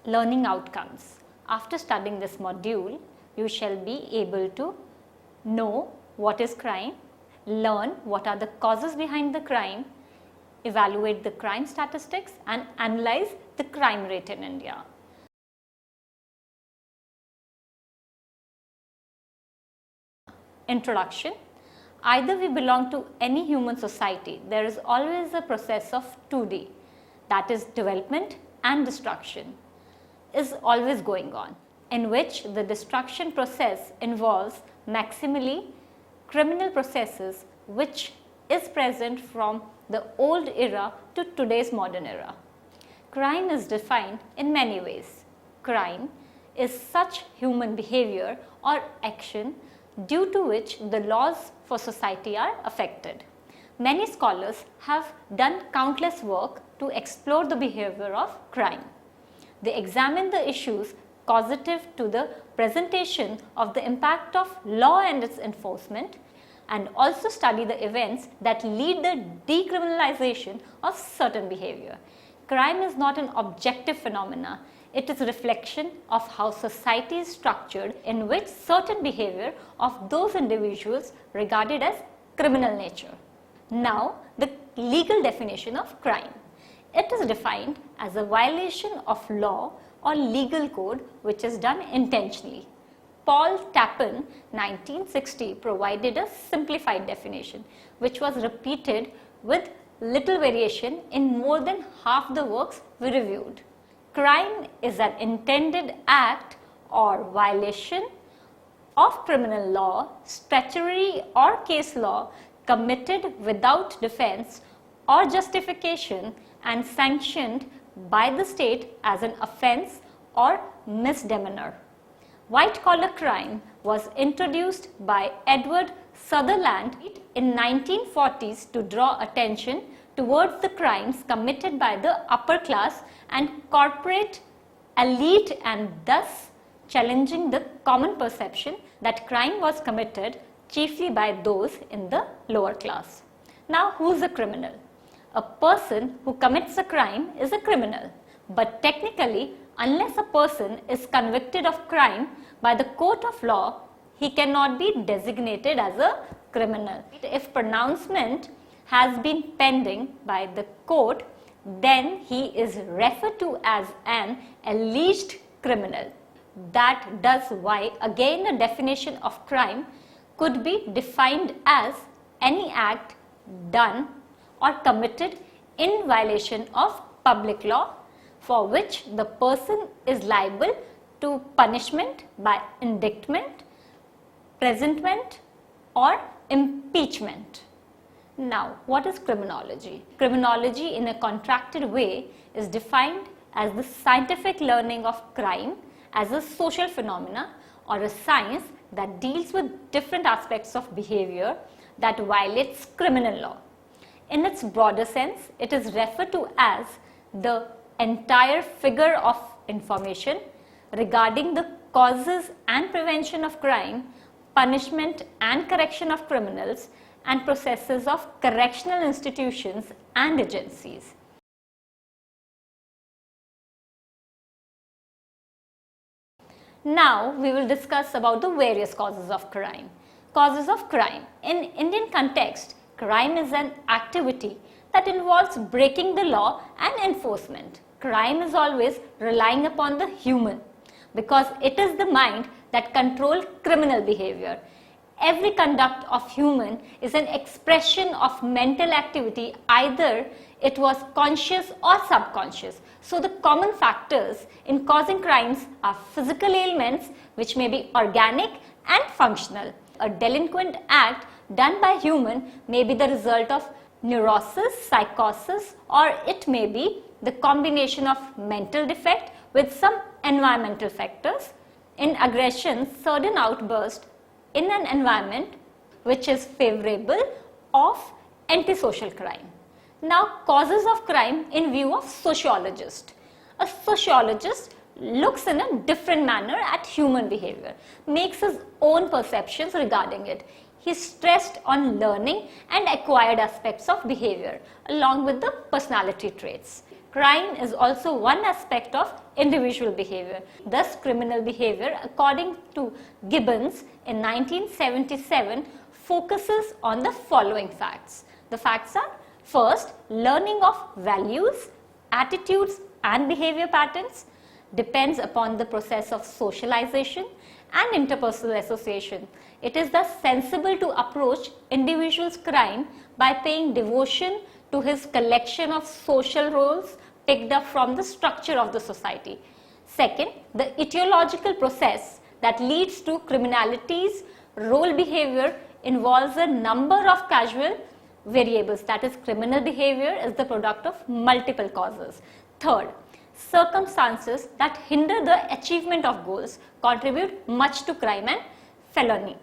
learning outcomes. After studying this module, you shall be able to know what is crime, learn what are the causes behind the crime, evaluate the crime statistics and analyze the crime rate in India. Introduction. Either we belong to any human society, there is always a process of 2D, that is development and destruction, is always going on, in which the destruction process involves maximally criminal processes which is present from the old era to today's modern era. Crime is defined in many ways. Crime is such human behavior or action due to which the laws for society are affected. Many scholars have done countless work to explore the behavior of crime. They examine the issues causative to the presentation of the impact of law and its enforcement, and also study the events that lead the decriminalization of certain behavior. Crime is not an objective phenomena. It is a reflection of how society is structured, in which certain behavior of those individuals regarded as criminal nature. Now, the legal definition of crime. It is defined as a violation of law or legal code which is done intentionally. Paul Tappan, 1960, provided a simplified definition which was repeated with little variation in more than half the works we reviewed. Crime is an intended act or violation of criminal law, statutory or case law committed without defense or justification and sanctioned by the state as an offense or misdemeanor. White-collar crime was introduced by Edward Sutherland in 1940s to draw attention towards the crimes committed by the upper class and corporate elite, and thus challenging the common perception that crime was committed chiefly by those in the lower class. Now, who is a criminal? A person who commits a crime is a criminal, but technically, unless a person is convicted of crime by the court of law, he cannot be designated as a criminal. If pronouncement has been pending by the court, then he is referred to as an alleged criminal. That does why again a definition of crime could be defined as any act done or committed in violation of public law for which the person is liable to punishment by indictment, presentment or impeachment. Now, what is criminology? Criminology in a contracted way is defined as the scientific learning of crime as a social phenomena or a science that deals with different aspects of behavior that violates criminal law. In its broader sense, it is referred to as the entire figure of information regarding the causes and prevention of crime, punishment and correction of criminals, and processes of correctional institutions and agencies. Now, we will discuss about the various causes of crime. Causes of crime. In Indian context, crime is an activity that involves breaking the law and enforcement. Crime is always relying upon the human because it is the mind that controls criminal behavior. Every conduct of human is an expression of mental activity, either it was conscious or subconscious. So the common factors in causing crimes are physical ailments which may be organic and functional. A delinquent act done by human may be the result of neurosis, psychosis, or it may be the combination of mental defect with some environmental factors. In aggression, sudden outburst in an environment which is favorable of antisocial crime. Now, causes of crime in view of sociologist. A sociologist looks in a different manner at human behavior, makes his own perceptions regarding it. He is stressed on learning and acquired aspects of behavior along with the personality traits. Crime is also one aspect of individual behavior. Thus, criminal behavior, according to Gibbons in 1977, focuses on the following facts. The facts are: first, learning of values, attitudes and behavior patterns depends upon the process of socialization and interpersonal association. It is thus sensible to approach individual's crime by paying devotion to his collection of social roles picked up from the structure of the society. Second, the etiological process that leads to criminality's role behavior involves a number of causal variables, that is, criminal behavior is the product of multiple causes. Third, circumstances that hinder the achievement of goals contribute much to crime and felony.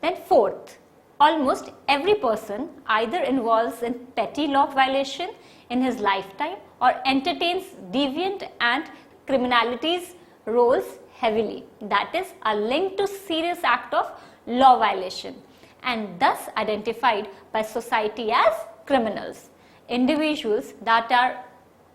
Then fourth, almost every person either involves in petty law violation in his lifetime or entertains deviant and criminality's roles heavily, that is, are linked to serious act of law violation and thus identified by society as criminals. Individuals that are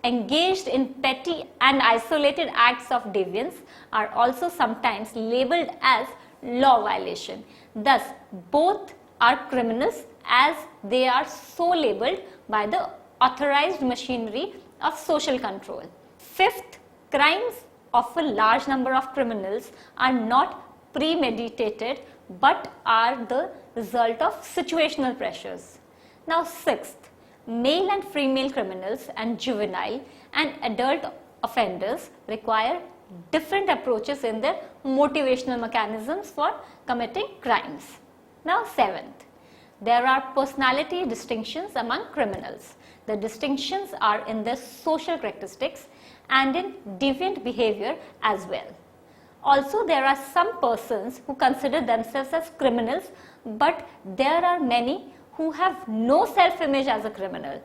engaged in petty and isolated acts of deviance are also sometimes labeled as law violation. Thus, both are criminals as they are so labeled by the authorized machinery of social control. Fifth, crimes of a large number of criminals are not premeditated but are the result of situational pressures. Now, sixth, male and female criminals and juvenile and adult offenders require different approaches in their motivational mechanisms for committing crimes. Now, seventh, there are personality distinctions among criminals. The distinctions are in their social characteristics and in deviant behavior as well. Also, there are some persons who consider themselves as criminals, but there are many who have no self-image as a criminal.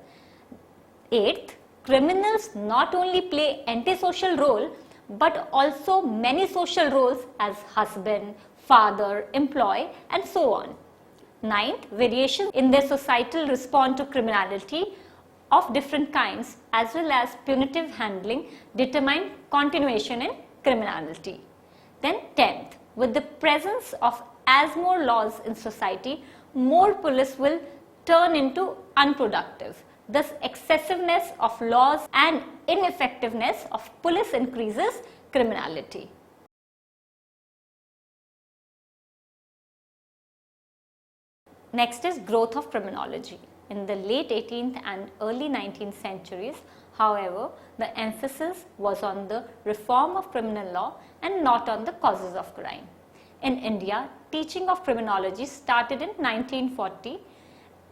Eighth, criminals not only play antisocial role, but also many social roles as husband, father, employee, and so on. Ninth, variations in their societal response to criminality of different kinds as well as punitive handling determine continuation in criminality. Then 10th, with the presence of as more laws in society, more police will turn into unproductive. Thus, excessiveness of laws and ineffectiveness of police increases criminality. Next is growth of criminology. In the late 18th and early 19th centuries, however, the emphasis was on the reform of criminal law and not on the causes of crime. In India, teaching of criminology started in 1940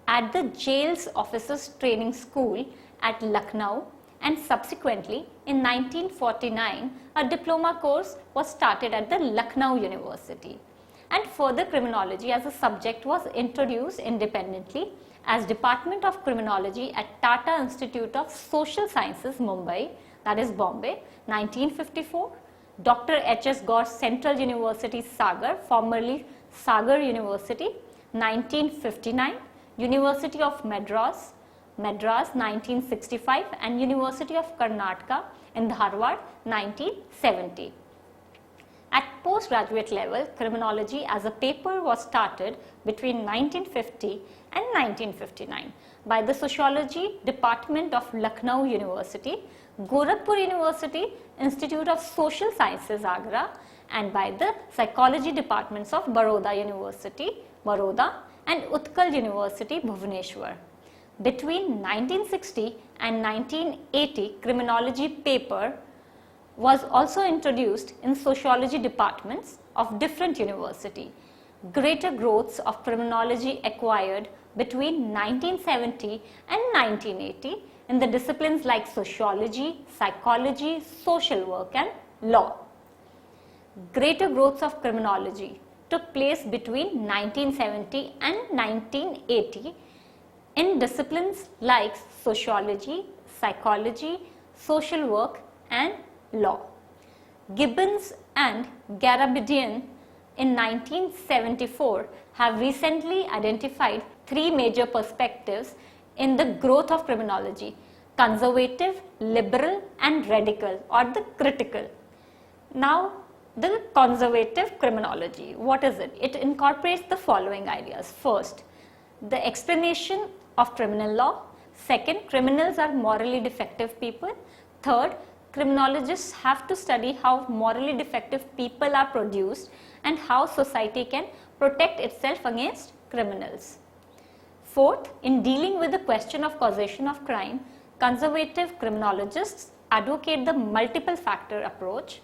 at the Jails Officers Training School at Lucknow, and subsequently in 1949 a diploma course was started at the Lucknow University. And further, criminology as a subject was introduced independently as Department of Criminology at Tata Institute of Social Sciences, Mumbai, that is Bombay, 1954. Dr. H.S. Gore Central University, Sagar, formerly Sagar University, 1959. University of Madras, 1965, and University of Karnataka in Dharwad, 1970. At postgraduate level, criminology as a paper was started between 1950 and 1959 by the Sociology Department of Lucknow University, Gorakhpur University Institute of Social Sciences, Agra, and by the Psychology Departments of Baroda University, Baroda, and Utkal University, Bhubaneswar. Between 1960 and 1980, criminology paper was also introduced in sociology departments of different universities. Greater growths of criminology acquired between 1970 and 1980 in the disciplines like sociology, psychology, social work, and law. Greater growths of criminology took place between 1970 and 1980 in disciplines like sociology, psychology, social work, and law. Gibbons and Garabedian in 1974 have recently identified three major perspectives in the growth of criminology. conservative, liberal and radical or the critical. Now, the conservative criminology, what is it? It incorporates the following ideas. First, the explanation of criminal law. Second, criminals are morally defective people. Third, criminologists have to study how morally defective people are produced and how society can protect itself against criminals. Fourth, in dealing with the question of causation of crime, conservative criminologists advocate the multiple factor approach,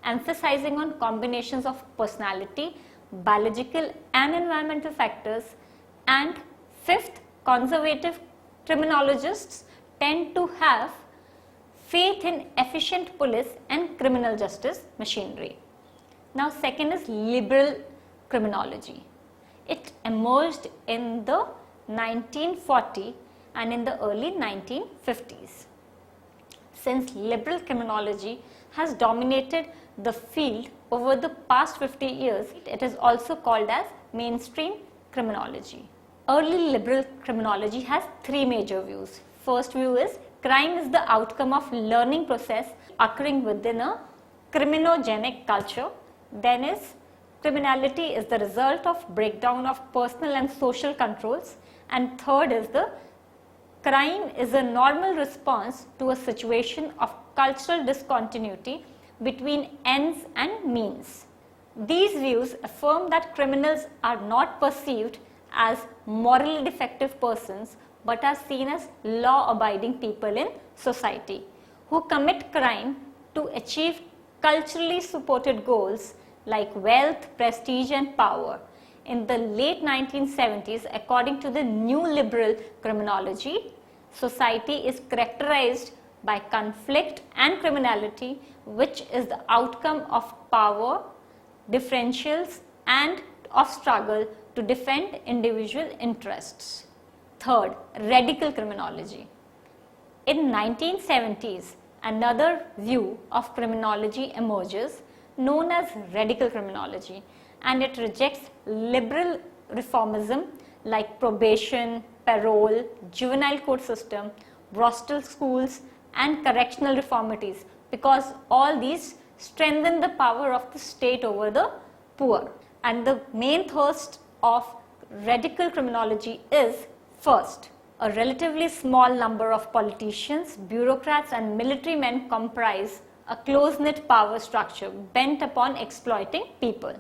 emphasizing on combinations of personality, biological and environmental factors. And fifth, conservative criminologists tend to have faith in efficient police and criminal justice machinery. Now, second is liberal criminology. It emerged in the 1940 and in the early 1950s. Since liberal criminology has dominated the field over the past 50 years, it is also called as mainstream criminology. Early liberal criminology has three major views. First view is crime is the outcome of learning process occurring within a criminogenic culture. Then is criminality is the result of breakdown of personal and social controls. And third is the crime is a normal response to a situation of cultural discontinuity between ends and means. These views affirm that criminals are not perceived as morally defective persons but are seen as law-abiding people in society who commit crime to achieve culturally supported goals like wealth, prestige and power. In the late 1970s, according to the new liberal criminology, society is characterized by conflict and criminality, which is the outcome of power differentials and of struggle to defend individual interests. Third, radical criminology. In 1970s, another view of criminology emerges known as radical criminology, and it rejects liberal reformism like probation, parole, juvenile court system, Brostol schools and correctional reformities, because all these strengthen the power of the state over the poor. And the main thrust of radical criminology is first, a relatively small number of politicians, bureaucrats and military men comprise a close-knit power structure bent upon exploiting people.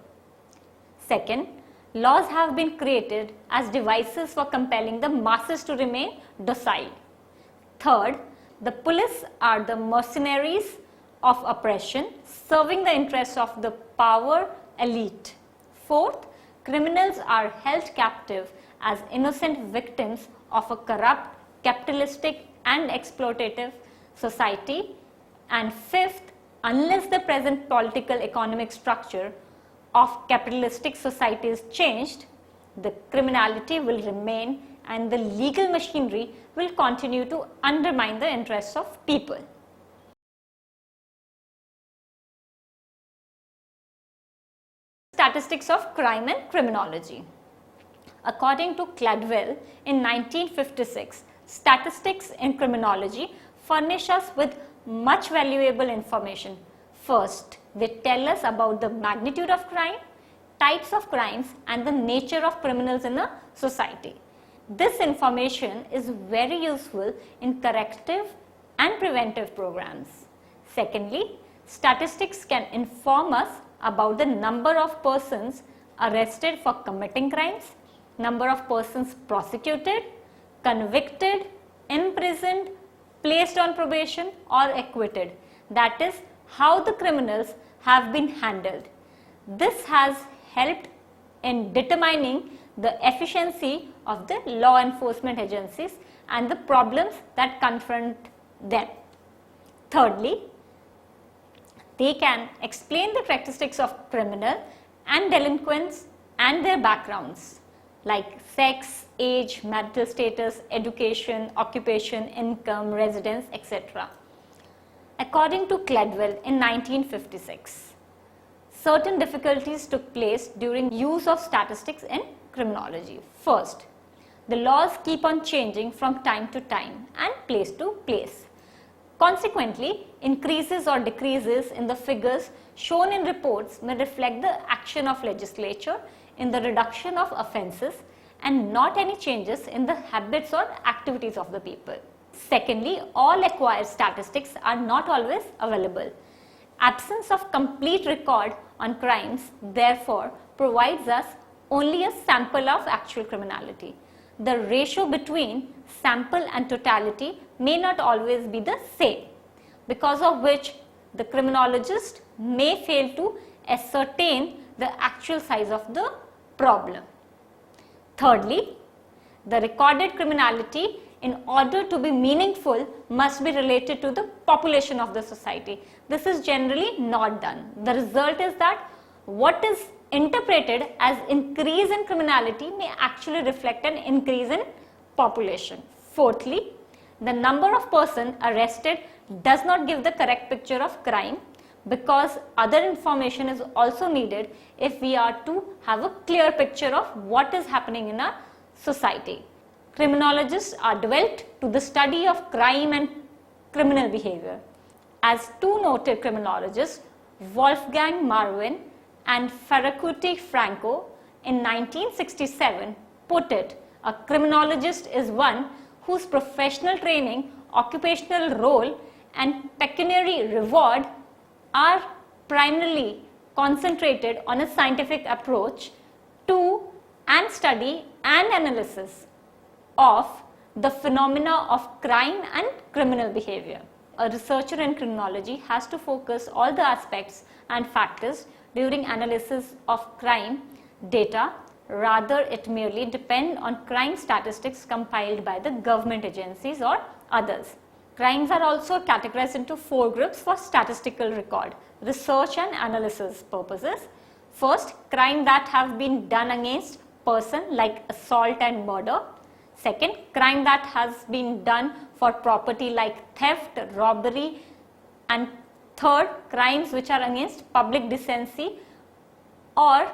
Second, laws have been created as devices for compelling the masses to remain docile. Third, the police are the mercenaries of oppression, serving the interests of the power elite. Fourth, criminals are held captive as innocent victims of a corrupt, capitalistic and exploitative society. And fifth, unless the present political economic structure of capitalistic society is changed, the criminality will remain and the legal machinery will continue to undermine the interests of people. Statistics of crime and criminology. According to Cladwell in 1956, statistics in criminology furnish us with much valuable information. First, they tell us about the magnitude of crime, types of crimes and the nature of criminals in a society. This information is very useful in corrective and preventive programs. Secondly, statistics can inform us about the number of persons arrested for committing crimes, number of persons prosecuted, convicted, imprisoned, placed on probation or acquitted. That is, how the criminals have been handled. This has helped in determining the efficiency of the law enforcement agencies and the problems that confront them. Thirdly, they can explain the characteristics of criminal and delinquents and their backgrounds like sex, age, marital status, education, occupation, income, residence, etc. According to Cladwell in 1956, certain difficulties took place during use of statistics in criminology. First, The laws keep on changing from time to time and place to place. Consequently, increases or decreases in the figures shown in reports may reflect the action of legislature in the reduction of offences and not any changes in the habits or activities of the people. Secondly, all acquired statistics are not always available. Absence of complete record on crimes therefore provides us only a sample of actual criminality. The ratio between sample and totality may not always be the same, because of which the criminologist may fail to ascertain the actual size of the problem. Thirdly, the recorded criminality, in order to be meaningful, must be related to the population of the society. This is generally not done. The result is that what is interpreted as increase in criminality may actually reflect an increase in population. Fourthly, the number of persons arrested does not give the correct picture of crime, because other information is also needed if we are to have a clear picture of what is happening in a society. Criminologists are devoted to the study of crime and criminal behavior. As two noted criminologists, Wolfgang Marvin and Ferracuti Franco, in 1967 put it, a criminologist is one whose professional training, occupational role and pecuniary reward are primarily concentrated on a scientific approach to and study and analysis of the phenomena of crime and criminal behavior. A researcher in criminology has to focus all the aspects and factors during analysis of crime data, rather it merely depend on crime statistics compiled by the government agencies or others. Crimes are also categorized into four groups for statistical record, research and analysis purposes. First, crime that have been done against person like assault and murder. Second, crime that has been done for property like theft, robbery, and third, crimes which are against public decency or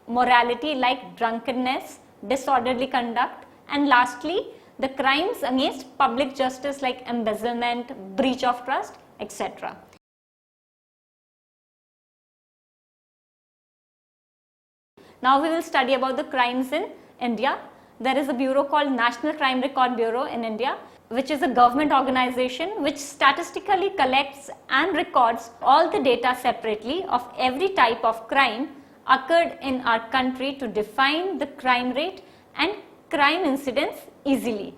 morality like drunkenness, disorderly conduct, and lastly, the crimes against public justice like embezzlement, breach of trust, etc. Now we will study about the crimes in India. There is a bureau called National Crime Record Bureau in India, which is a government organization which statistically collects and records all the data separately of every type of crime occurred in our country to define the crime rate and crime incidence easily.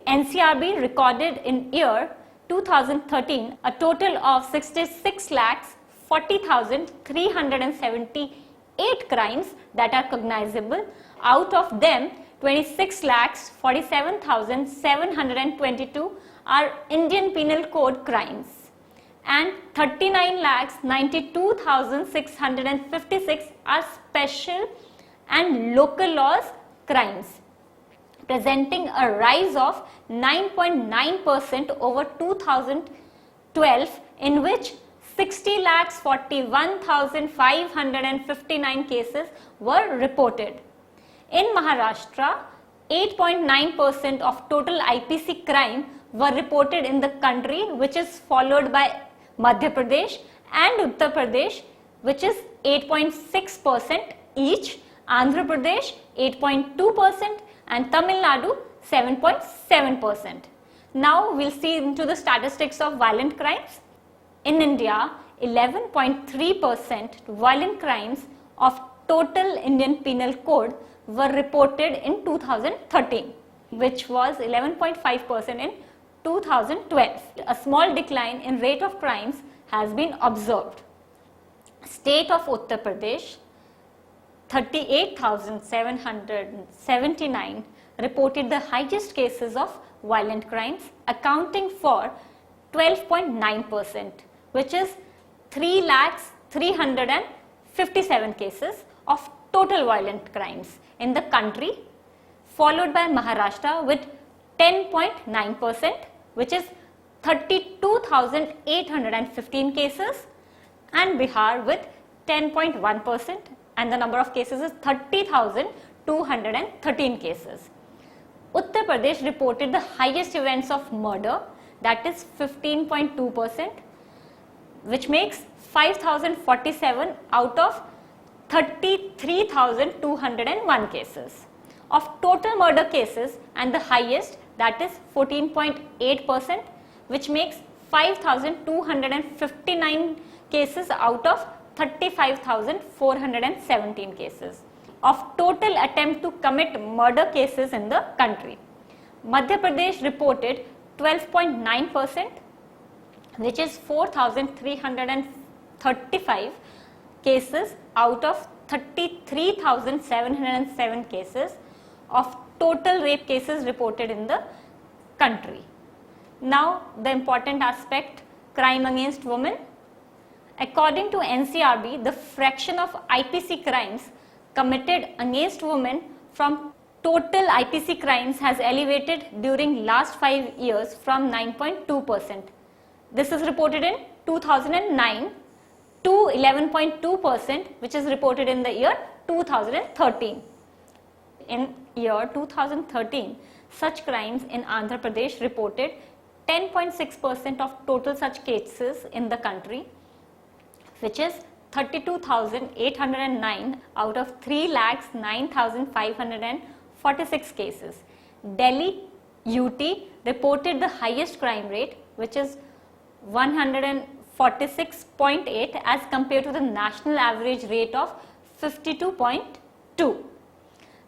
NCRB recorded in year 2013 a total of 66,40,378 crimes that are cognizable. Out of them, 26,47,722 are Indian Penal Code crimes and 39,92,656 are special and local laws crimes, presenting a rise of 9.9% over 2012, in which 60,41,559 cases were reported. In Maharashtra, 8.9% of total IPC crime were reported in the country, which is followed by Madhya Pradesh and Uttar Pradesh, which is 8.6% each, Andhra Pradesh 8.2% and Tamil Nadu 7.7%. Now we will see into the statistics of violent crimes. In India, 11.3% violent crimes of total Indian Penal Code were reported in 2013, which was 11.5% in 2012. A small decline in rate of crimes has been observed. State of Uttar Pradesh, 38,779 reported the highest cases of violent crimes, accounting for 12.9%, which is 3,357 cases of total violent crimes in the country, followed by Maharashtra with 10.9%, which is 32,815 cases, and Bihar with 10.1%, and the number of cases is 30,213 cases. Uttar Pradesh reported the highest events of murder, that is 15.2%, which makes 5,047 out of 33,201 cases. Of total murder cases, and the highest, that is 14.8%, which makes 5,259 cases out of 35,417 cases. Of total attempt to commit murder cases in the country, Madhya Pradesh reported 12.9%, which is 4,335 cases out of 33,707 cases of total rape cases reported in the country. Now, the important aspect, crime against women. According to NCRB, the fraction of IPC crimes committed against women from total IPC crimes has elevated during last 5 years from 9.2%. This is reported in 2009 to 11.2%, which is reported in the year 2013. In year 2013, such crimes in Andhra Pradesh reported 10.6% of total such cases in the country, which is 32,809 out of 3,09,546 cases. Delhi UT reported the highest crime rate, which is 146.8 as compared to the national average rate of 52.2.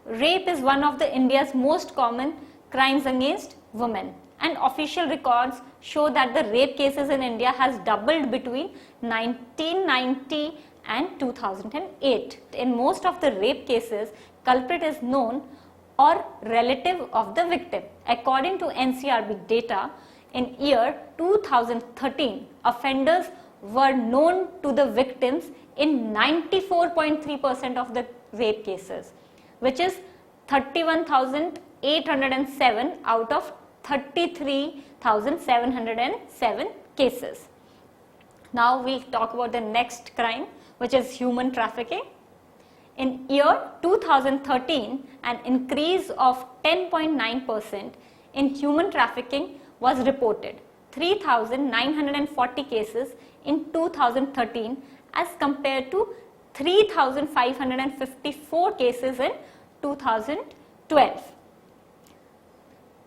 Rape is one of the India's most common crimes against women, and official records show that the rape cases in India has doubled between 1990 and 2008. In most of the rape cases, culprit is known or relative of the victim. According to NCRB data, in year 2013, offenders were known to the victims in 94.3% of the rape cases, which is 31,807 out of 33,707 cases. Now we'll talk about the next crime, which is human trafficking. In year 2013, an increase of 10.9% in human trafficking was reported, 3,940 cases in 2013 as compared to 3,554 cases in 2012.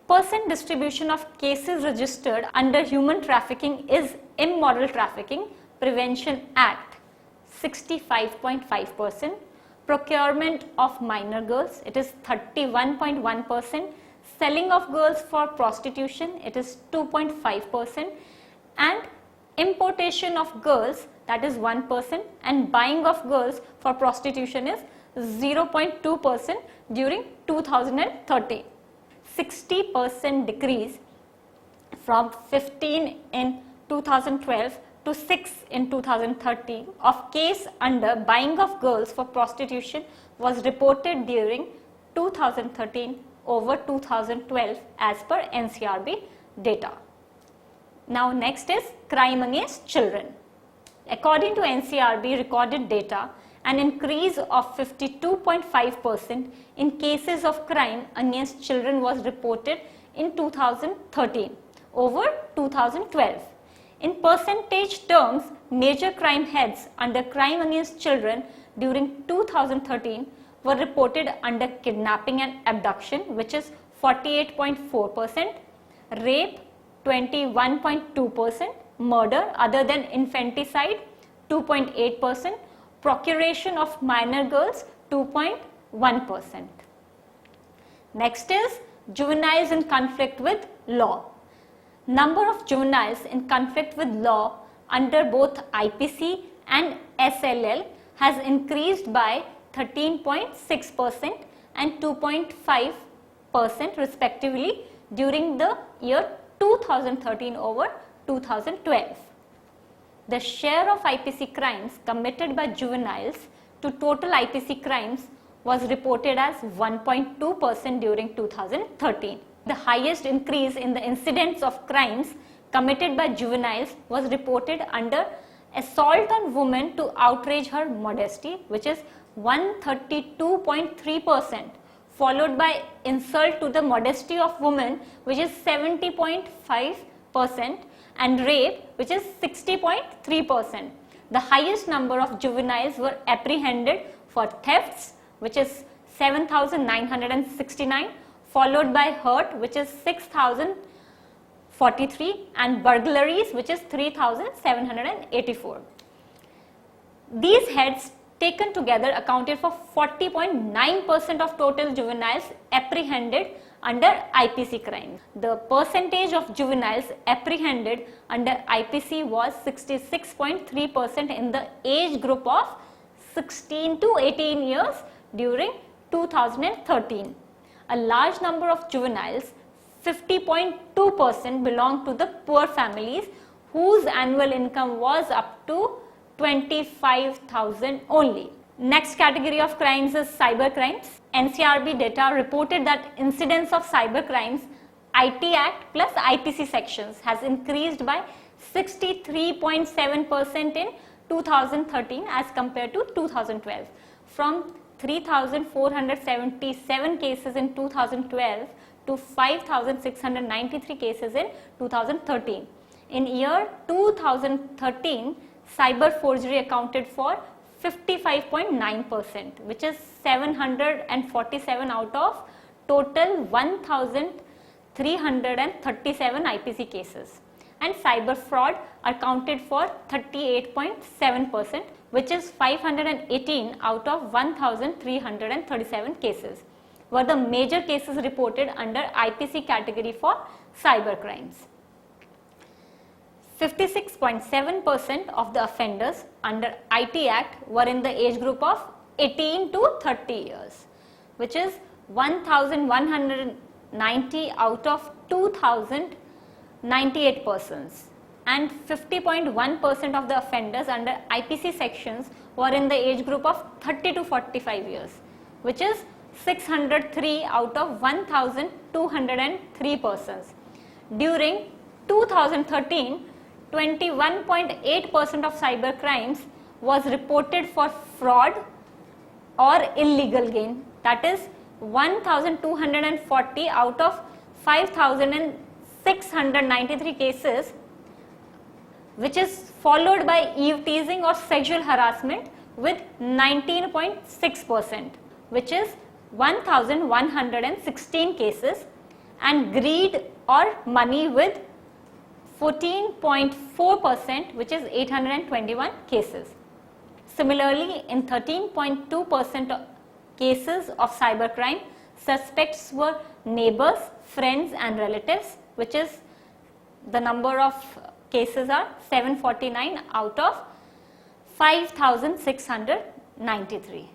Percent distribution of cases registered under Human Trafficking is Immoral Trafficking Prevention Act, 65.5%. Procurement of minor girls, it is 31.1%. Selling of girls for prostitution, it is 2.5%. And importation of girls, that is 1%. And buying of girls for prostitution is 0.2% during 2013. 60% decrease from 15 in 2012 to 6 in 2013 of case under buying of girls for prostitution was reported during 2013 over 2012 as per NCRB data. Now next is crime against children. According to NCRB recorded data, an increase of 52.5% in cases of crime against children was reported in 2013 over 2012. In percentage terms, major crime heads under crime against children during 2013 were reported under kidnapping and abduction, which is 48.4%, rape 21.2%, murder other than infanticide 2.8%, procuration of minor girls 2.1%. Next is juveniles in conflict with law. Number of juveniles in conflict with law under both IPC and SLL has increased by 13.6% and 2.5% respectively during the year 2013 over 2012. The share of IPC crimes committed by juveniles to total IPC crimes was reported as 1.2% during 2013. The highest increase in the incidence of crimes committed by juveniles was reported under assault on woman to outrage her modesty, which is 132.3%, followed by insult to the modesty of women, which is 70.5%, and rape, which is 60.3%. The highest number of juveniles were apprehended for thefts, which is 7,969, followed by hurt, which is 6,043, and burglaries, which is 3,784. These heads taken together accounted for 40.9% of total juveniles apprehended under IPC crimes. The percentage of juveniles apprehended under IPC was 66.3% in the age group of 16 to 18 years during 2013. A large number of juveniles, 50.2%, belonged to the poor families whose annual income was up to 25,000 only. Next category of crimes is cyber crimes. NCRB data reported that incidence of cyber crimes, IT Act plus IPC sections, has increased by 63.7% in 2013 as compared to 2012, from 3,477 cases in 2012 to 5,693 cases in 2013. In year 2013, cyber forgery accounted for 55.9%, which is 747 out of total 1,337 IPC cases. And cyber fraud accounted for 38.7%, which is 518 out of 1,337 cases, were the major cases reported under IPC category for cyber crimes. 56.7% of the offenders under IT Act were in the age group of 18 to 30 years, which is 1,190 out of 2,098 persons, and 50.1% of the offenders under IPC sections were in the age group of 30 to 45 years, which is 603 out of 1,203 persons. During 2013, 21.8% of cyber crimes was reported for fraud or illegal gain, that is 1,240 out of 5,693 cases, which is followed by eve teasing or sexual harassment with 19.6%, which is 1,116 cases, and greed or money with 14.4%, which is 821 cases. Similarly, in 13.2% of cases of cybercrime, suspects were neighbors, friends and relatives, which is the number of cases are 749 out of 5,693.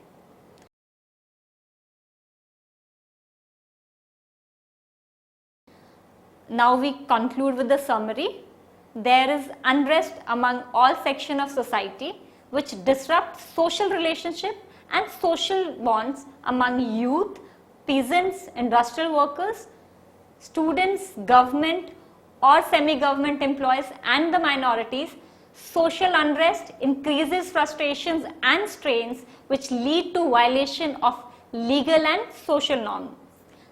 Now we conclude with the summary. There is unrest among all sections of society which disrupts social relationship and social bonds among youth, peasants, industrial workers, students, government or semi-government employees and the minorities. Social unrest increases frustrations and strains which lead to violation of legal and social norms.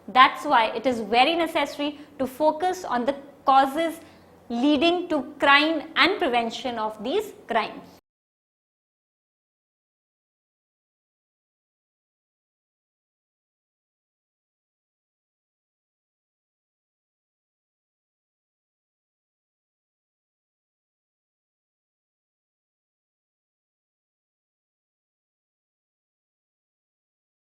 That's why it is very necessary to focus on the causes leading to crime and prevention of these crimes.